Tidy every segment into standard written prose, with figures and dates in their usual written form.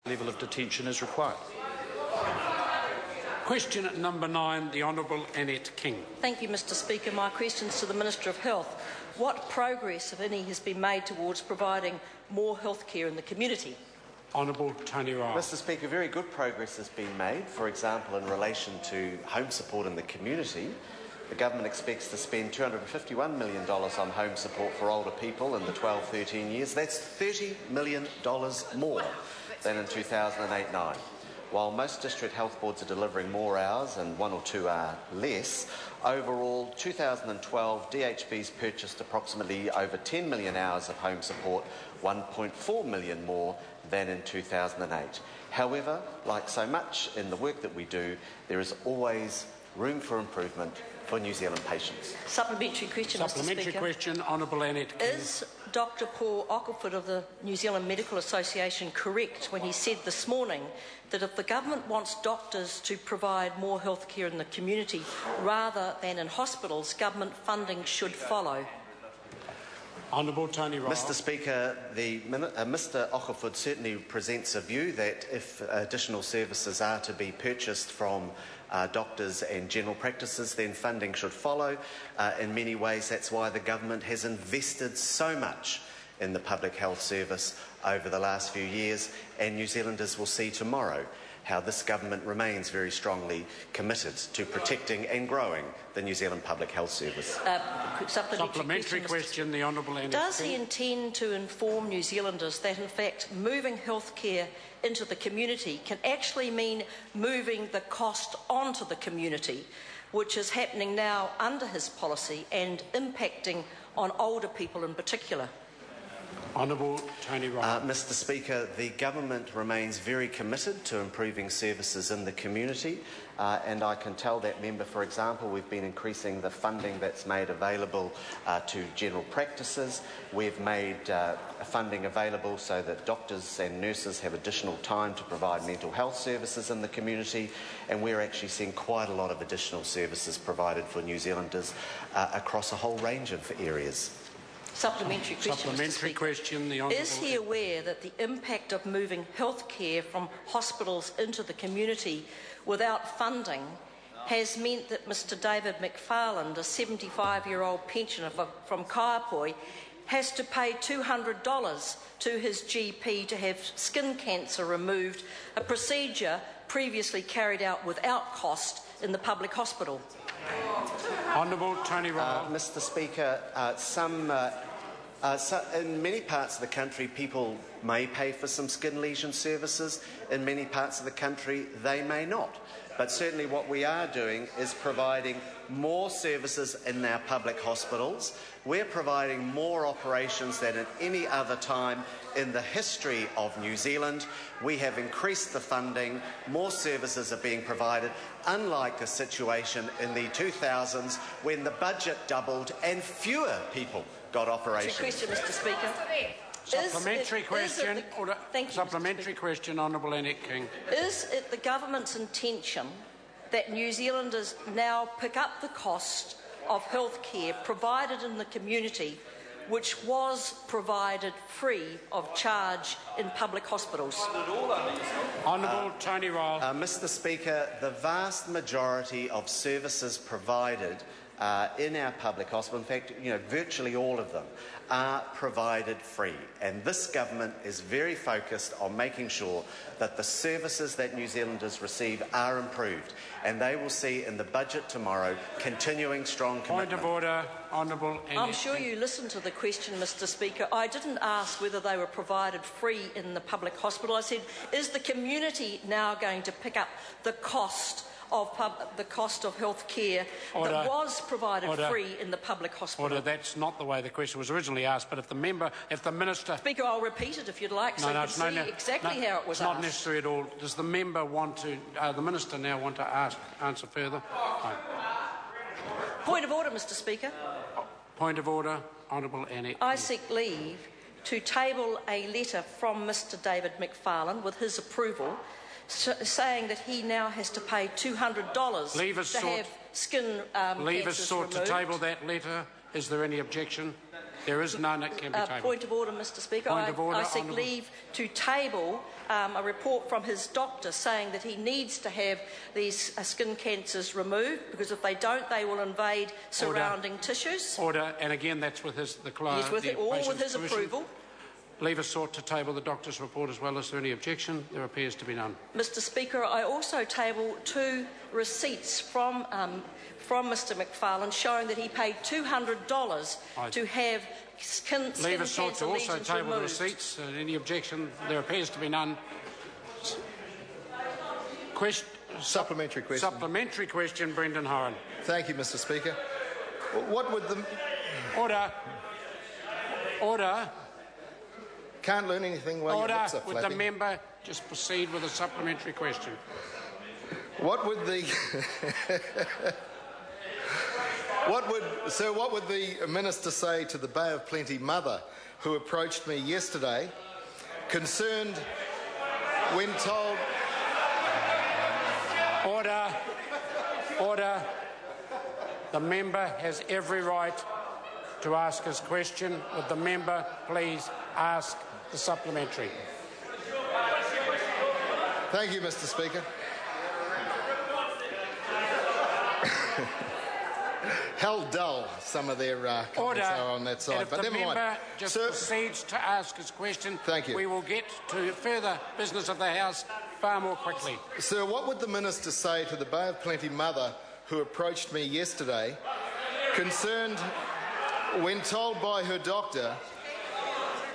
level of detention is required. Question at number 9, the Honourable Annette King. Thank you, Mr Speaker. My question is to the Minister of Health. What progress, if any, has been made towards providing more health care in the community? Honourable Tony Ryall. Mr Speaker, very good progress has been made. For example, in relation to home support in the community, the government expects to spend $251 million on home support for older people in the 12-13 years. That's $30 million more than in 2008-09. While most district health boards are delivering more hours and one or two are less, overall 2012 DHBs purchased approximately over 10 million hours of home support, 1.4 million more than in 2008. However, like so much in the work that we do, there is always room for improvement for New Zealand patients. Supplementary question, Supplementary Mr Speaker. question, Honourable Annette King. Is Dr Paul Ockelford of the New Zealand Medical Association correct when he said this morning that if the government wants doctors to provide more health care in the community rather than in hospitals, government funding should follow? Honourable Tony Ryall. Mr Speaker, Mr Ockelford certainly presents a view that if additional services are to be purchased from doctors and general practices, then funding should follow. In many ways, that's why the government has invested so much in the public health service over the last few years, and New Zealanders will see tomorrow how this government remains very strongly committed to protecting and growing the New Zealand Public Health Service. Supplementary question, the Honourable Annette King. Does he intend to inform New Zealanders that, in fact, moving health care into the community can actually mean moving the cost onto the community, which is happening now under his policy and impacting on older people in particular? Honourable Tony Ryall. Mr Speaker, the government remains very committed to improving services in the community, and I can tell that member, for example, we've been increasing the funding that's made available to general practices. We've made funding available so that doctors and nurses have additional time to provide mental health services in the community, and we're actually seeing quite a lot of additional services provided for New Zealanders across a whole range of areas. Supplementary question, Supplementary question, the Honourable. Is he aware that the impact of moving health care from hospitals into the community without funding has meant that Mr David McFarland, a 75-year-old pensioner from Kaiapoi, has to pay $200 to his GP to have skin cancer removed, a procedure previously carried out without cost in the public hospital? Honourable Tony Ryall. Mr Speaker, in many parts of the country people may pay for some skin lesion services. In many parts of the country they may not. But certainly what we are doing is providing more services in our public hospitals. We're providing more operations than at any other time in the history of New Zealand. We have increased the funding, more services are being provided, unlike the situation in the 2000s when the budget doubled and fewer people got operations. Question, Mr Speaker. Supplementary question. Supplementary question, Honourable Annette King. Is it the government's intention that New Zealanders now pick up the cost of health care provided in the community, which was provided free of charge in public hospitals? Honourable Tony Ryall. Mr Speaker, the vast majority of services provided in our public hospital, in fact, virtually all of them, are provided free. And this government is very focused on making sure that the services that New Zealanders receive are improved. And they will see in the budget tomorrow continuing strong commitment. Point of order, Honourable Annette. I'm sure you listened to the question, Mr Speaker. I didn't ask whether they were provided free in the public hospital. I said, is the community now going to pick up the cost of health care that was provided free in the public hospital? Order. That's not the way the question was originally asked. But if the minister, Speaker, I'll repeat it if you'd like, so you can see exactly how it was asked. It's not necessary at all. Does the member want to? The minister now want to answer further? No. Point of order, Mr Speaker. Point of order, Honourable Annette. I seek leave to table a letter from Mr David McFarland with his approval, saying that he now has to pay $200 to have skin Leave us cancers sought to removed. table that letter. Is there any objection? There is none that can be tabled. Point of order, Mr Speaker. Point of order, I seek Honourable. leave to table a report from his doctor saying that he needs to have these skin cancers removed, because if they don't, they will invade surrounding tissues. Order, and again, that's with the client. Yes, all with his permission. approval. Leave is sought to table the doctor's report as well. Is there any objection? There appears to be none. Mr Speaker, I also table 2 receipts from Mr McFarlane showing that he paid $200 to have skin Leave is sought cancer to also lesions table the removed. receipts. Any objection? There appears to be none. Supplementary question. Supplementary question, Brendan Horan. Thank you, Mr Speaker. What would the... Order. Order. Can't learn anything while your Order. lips are Would the flapping. member just proceed with a supplementary question? What would the... what would the Minister say to the Bay of Plenty mother who approached me yesterday, concerned when told... Order. Order. The member has every right to ask his question. Would the member please ask the supplementary? Thank you, Mr Speaker. How dull some of their comments are on that side. And if but the never member mind. just Sir, proceeds to ask his question, thank you. We will get to further business of the House far more quickly. Sir, what would the Minister say to the Bay of Plenty mother who approached me yesterday, concerned when told by her doctor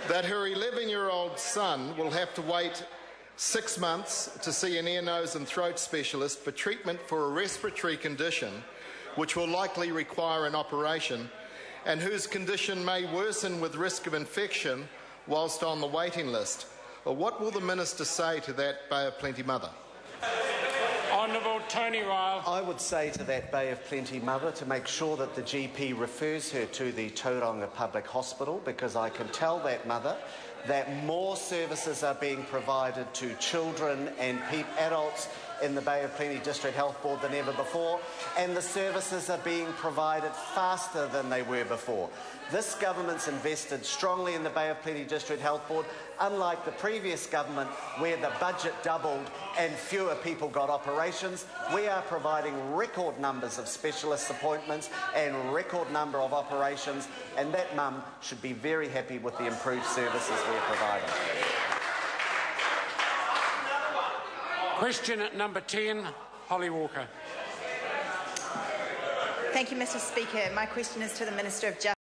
that her 11-year-old son will have to wait 6 months to see an ear, nose and throat specialist for treatment for a respiratory condition which will likely require an operation, and whose condition may worsen with risk of infection whilst on the waiting list? Well, what will the Minister say to that Bay of Plenty mother? Honourable Tony Ryall. I would say to that Bay of Plenty mother to make sure that the GP refers her to the Tauranga Public Hospital, because I can tell that mother that more services are being provided to children and adults in the Bay of Plenty District Health Board than ever before, and the services are being provided faster than they were before. This government's invested strongly in the Bay of Plenty District Health Board, unlike the previous government where the budget doubled and fewer people got operations. We are providing record numbers of specialist appointments and record number of operations, and that mum should be very happy with the improved services we're providing. Question at number 10, Holly Walker. Thank you, Mr Speaker. My question is to the Minister of Justice.